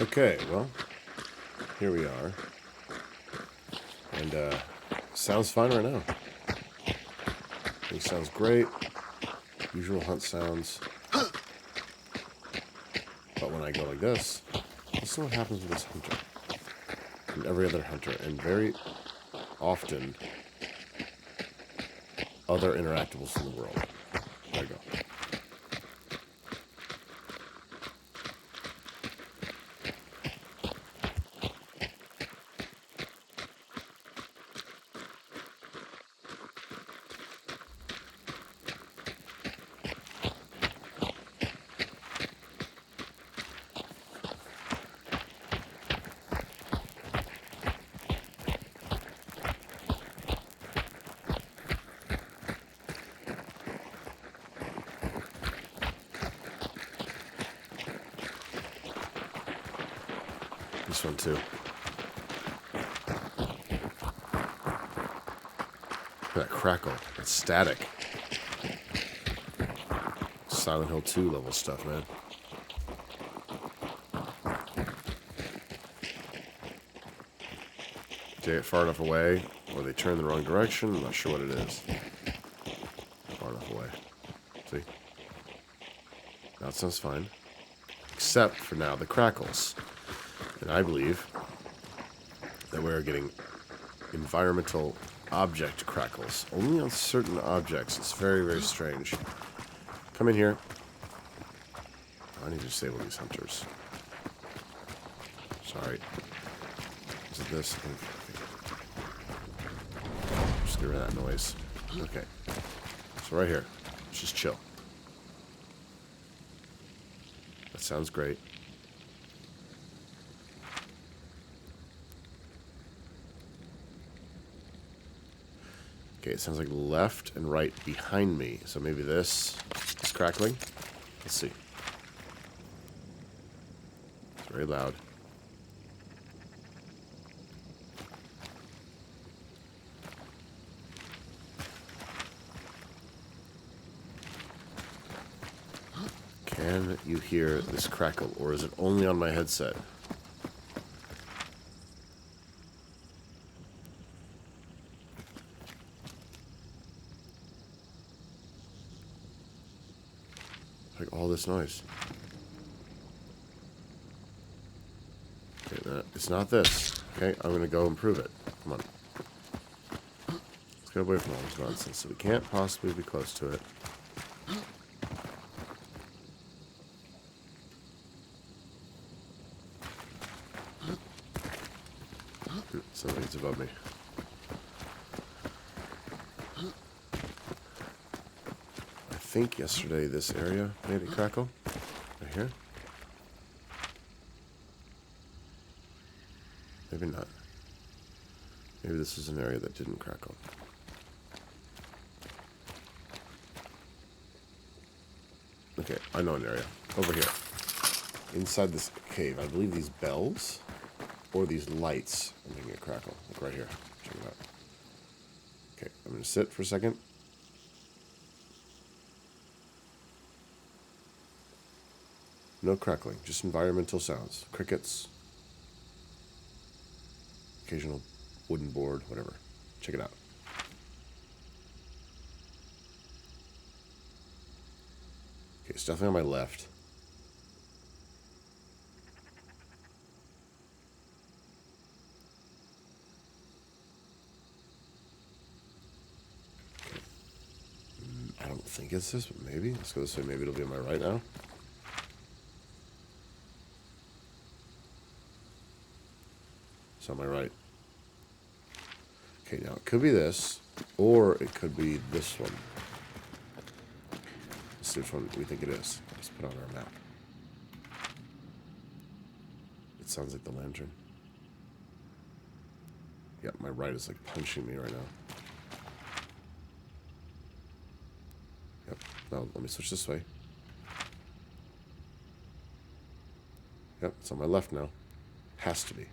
Okay, well, here we are. And, sounds fine right now. It sounds great. Usual hunt sounds. But when I go like this, listen to what happens with this hunter. And every other hunter. And very often, other interactables in the world. There we go. This one too. Look at that crackle. It's static. Silent Hill 2 level stuff, man. They get far enough away, or they turn the wrong direction. I'm not sure what it is. Far enough away. See? Now it sounds fine. Except for now the crackles. And I believe that we're getting environmental object crackles. Only on certain objects. It's very, very strange. Come in here. I need to disable these hunters. Sorry. Is it this? Just get rid of that noise. Okay. So right here. Let's just chill. That sounds great. Okay, it sounds like left and right behind me. So maybe this is crackling. Let's see. It's very loud. Can you hear this crackle, or is it only on my headset? Like all this noise. Okay, it's not this. Okay, I'm gonna go improve it. Come on. Let's get away from all this nonsense. So we can't possibly be close to it. Something's above me. I think yesterday this area made a crackle. Right here. Maybe not. Maybe this is an area that didn't crackle. Okay, I know an area. Over here. Inside this cave. I believe these bells or these lights are making a crackle. Like right here. Check it out. Okay, I'm going to sit for a second. No crackling, just environmental sounds. Crickets. Occasional wooden board, whatever. Check it out. Okay, it's definitely on my left. Okay. I don't think it's this, but maybe. Let's go this way. Maybe it'll be on my right now. It's on my right. Okay, now it could be this, or it could be this one. Let's see which one we think it is. Let's put it on our map. It sounds like the lantern. Yeah, my right is like punching me right now. Yep. Now, let me switch this way. Yep, it's on my left now. Has to be.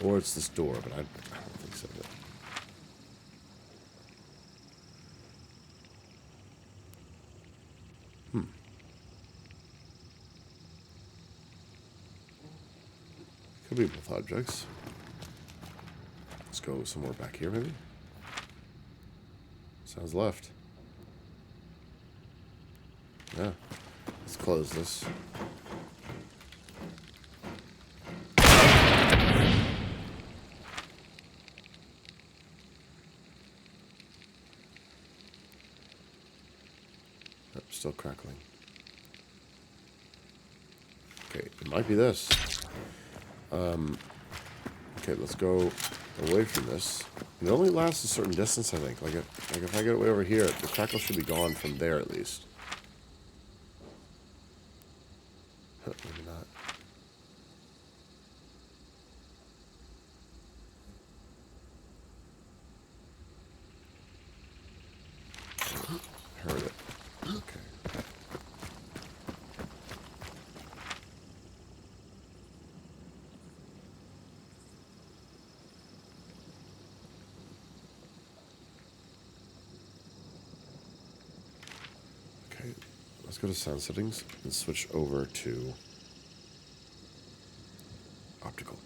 Or it's this door, but I don't think so. be both objects. Let's go somewhere back here, maybe? Sounds left. Yeah. Let's close this. Oh, still crackling. Okay, it might be this. Okay, let's go away from this. It only lasts a certain distance, I think. Like if I get way over here, the crackle should be gone from there at least. Maybe not. Heard it. Okay. Okay, let's go to sound settings and switch over to optical.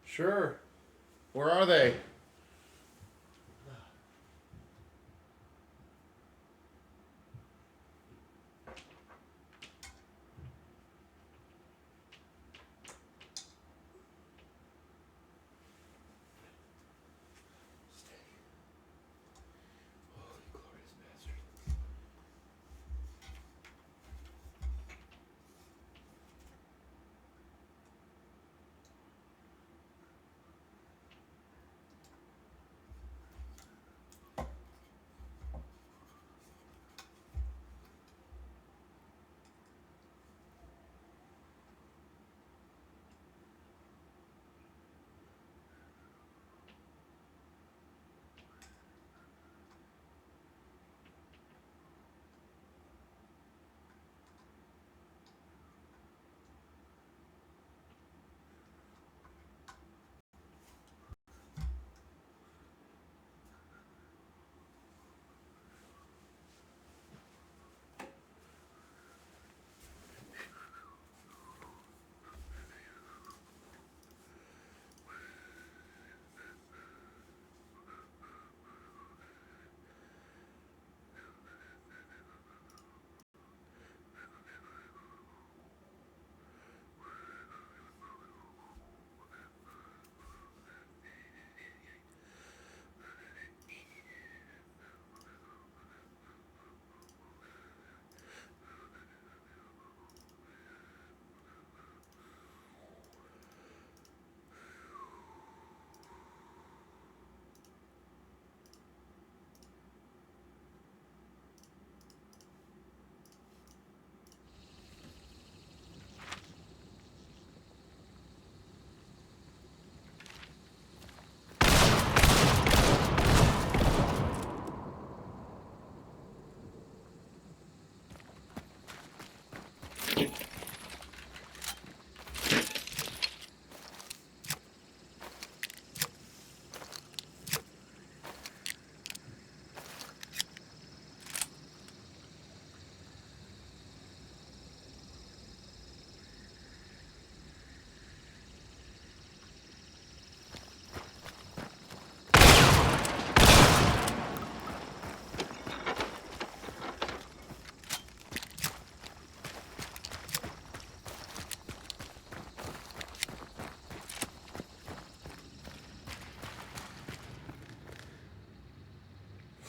Sure. Where are they?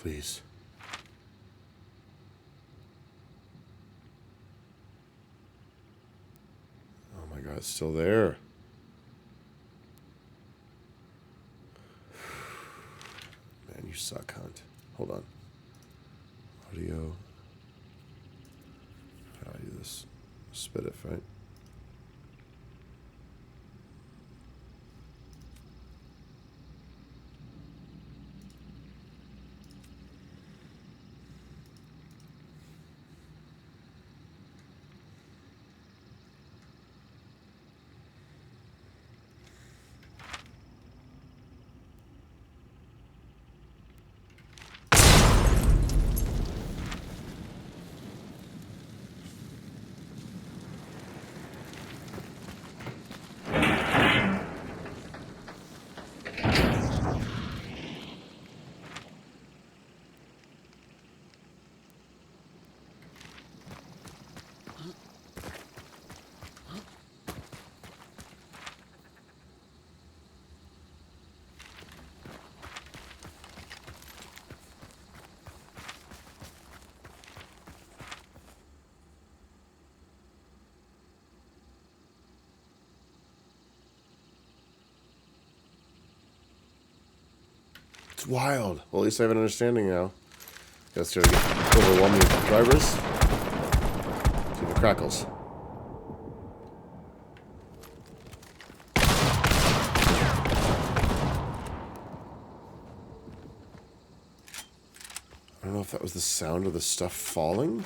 Please. Oh my god, it's still there. Man, you suck, Hunt. Hold on. Audio. How do I do this? Spit it, right? It's wild. Well, at least I have an understanding now. Guess to get overwhelming with drivers. See the Crackles. I don't know if that was the sound of the stuff falling,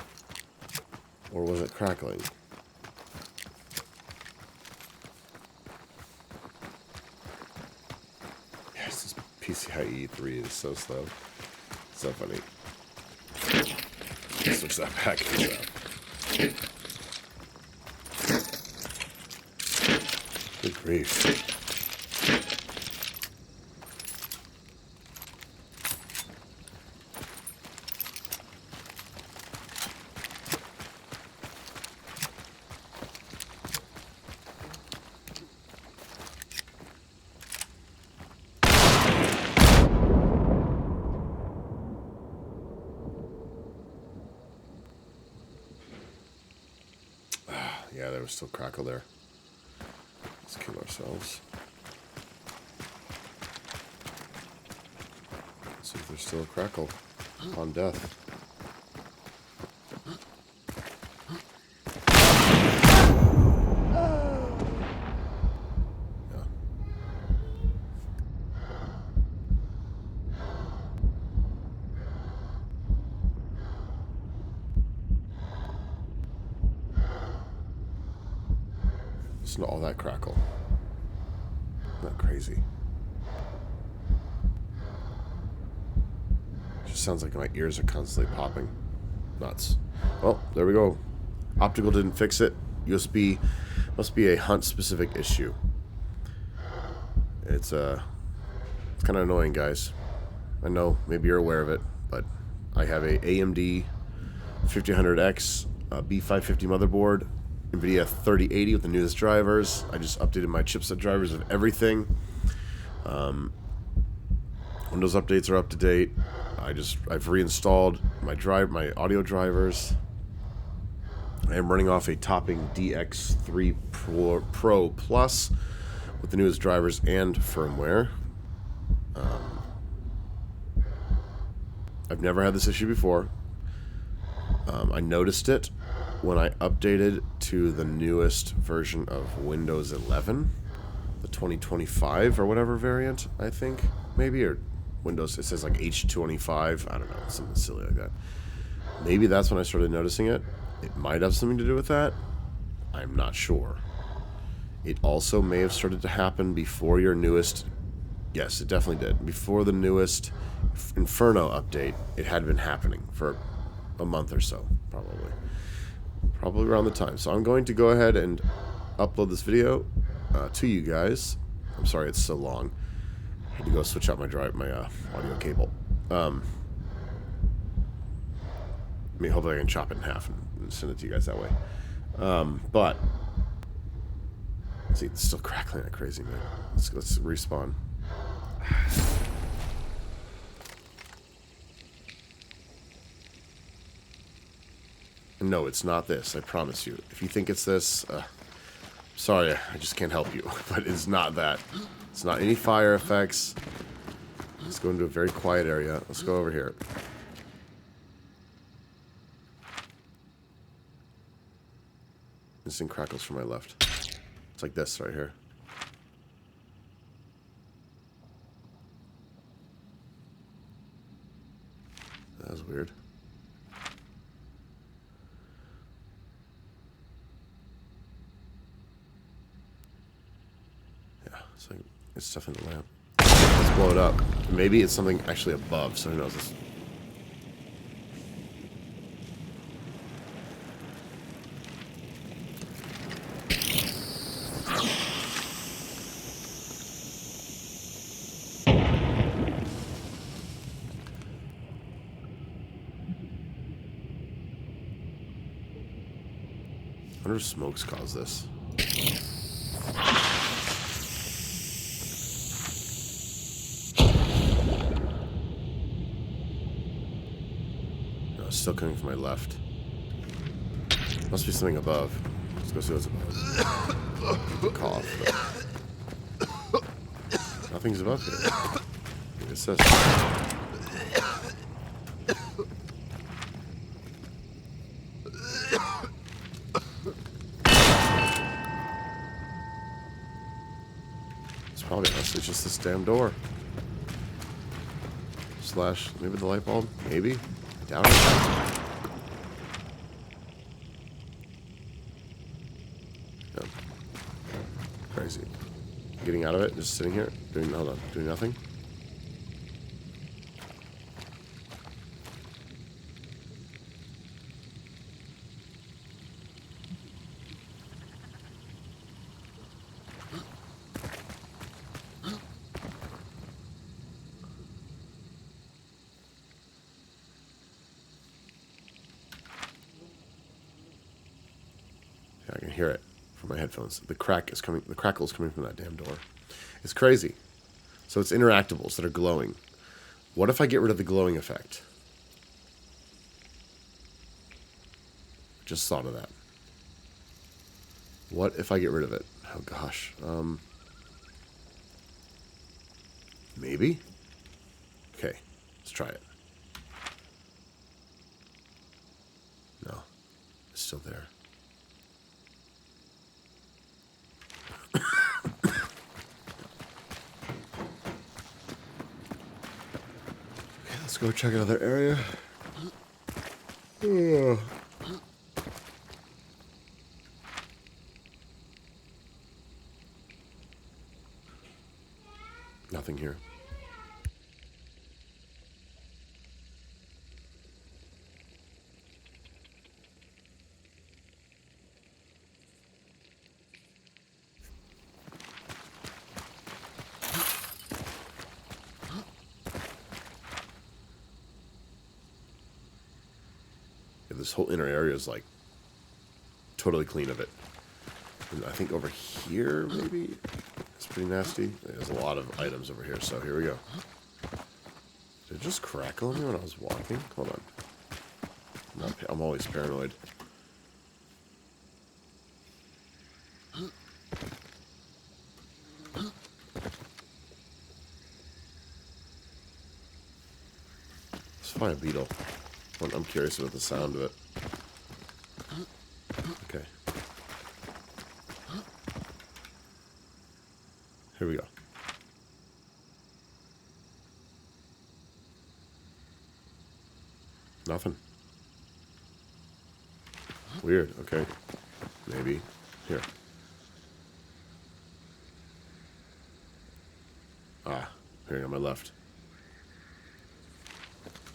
or was it crackling? Yes, this PCIe 3 is so slow. So funny. Switch that package up. Good grief. Yeah, there was still Crackle there. Let's kill ourselves. Let's see if there's still a Crackle on death. Yeah. Listen to all that Crackle. Isn't that crazy? Just sounds like my ears are constantly popping. Nuts. Well, there we go. Optical didn't fix it. USB must be a Hunt-specific issue. It's kind of annoying, guys. I know, maybe you're aware of it, but I have a AMD 5000X B550 motherboard, NVIDIA 3080 with the newest drivers. I just updated my chipset drivers of everything. Windows updates are up to date. I've reinstalled my audio drivers. I am running off a topping DX3 Pro Plus with the newest drivers and firmware. I've never had this issue before. I noticed it when I updated to the newest version of Windows 11, the 2025 or whatever variant, I think, maybe, or Windows, it says like H25, I don't know, something silly like that. Maybe that's when I started noticing it. It might have something to do with that. I'm not sure. It also may have started to happen before your newest, yes, it definitely did. Before the newest Inferno update, it had been happening for a month or so, probably. Probably around the time. So I'm going to go ahead and upload this video to you guys. I'm sorry it's so long. I had to go switch out my audio cable. I mean, hopefully I can chop it in half and send it to you guys that way. But see, it's still crackling like crazy, man. Let's respawn. No, it's not this. I promise you. If you think it's this, sorry, I just can't help you. But it's not that. It's not any fire effects. Let's go into a very quiet area. Let's go over here. Instant crackles from my left. It's like this right here. That was weird. Yeah, it's like it's stuff in the lamp. Let's blow it up. Maybe it's something actually above, so who knows this. I wonder if smokes cause this. No, it's still coming from my left. Must be something above. Let's go see what's above. Cough. Nothing's above here. Maybe it's this. Probably honestly just this damn door. Slash, maybe the light bulb? Maybe? Doubt it. Yeah. Crazy. Getting out of it, just sitting here, doing nothing. I can hear it from my headphones. The crackle's coming from that damn door. It's crazy. So it's interactables that are glowing. What if I get rid of the glowing effect? Just thought of that. What if I get rid of it? Oh gosh. Maybe? Okay, let's try it. No, it's still there. Let's go check another area. Nothing here. This whole inner area is like totally clean of it. And I think over here maybe it's pretty nasty. There's a lot of items over here, so here we go. Did it just crackle on me when I was walking? Hold on. I'm always paranoid. Let's find a beetle. I'm curious about the sound of it. Okay. Here we go. Nothing. Weird. Okay. Maybe. Here. Ah. Here on my left.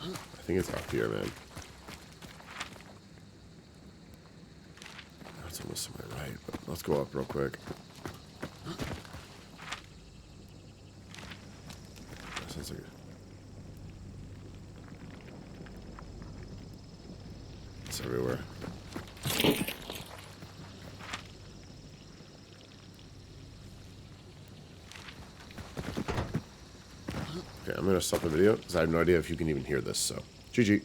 I think it's up here, man. That's almost to my right, but let's go up real quick. That sounds like it's everywhere. Okay, I'm gonna stop the video because I have no idea if you can even hear this, so GG.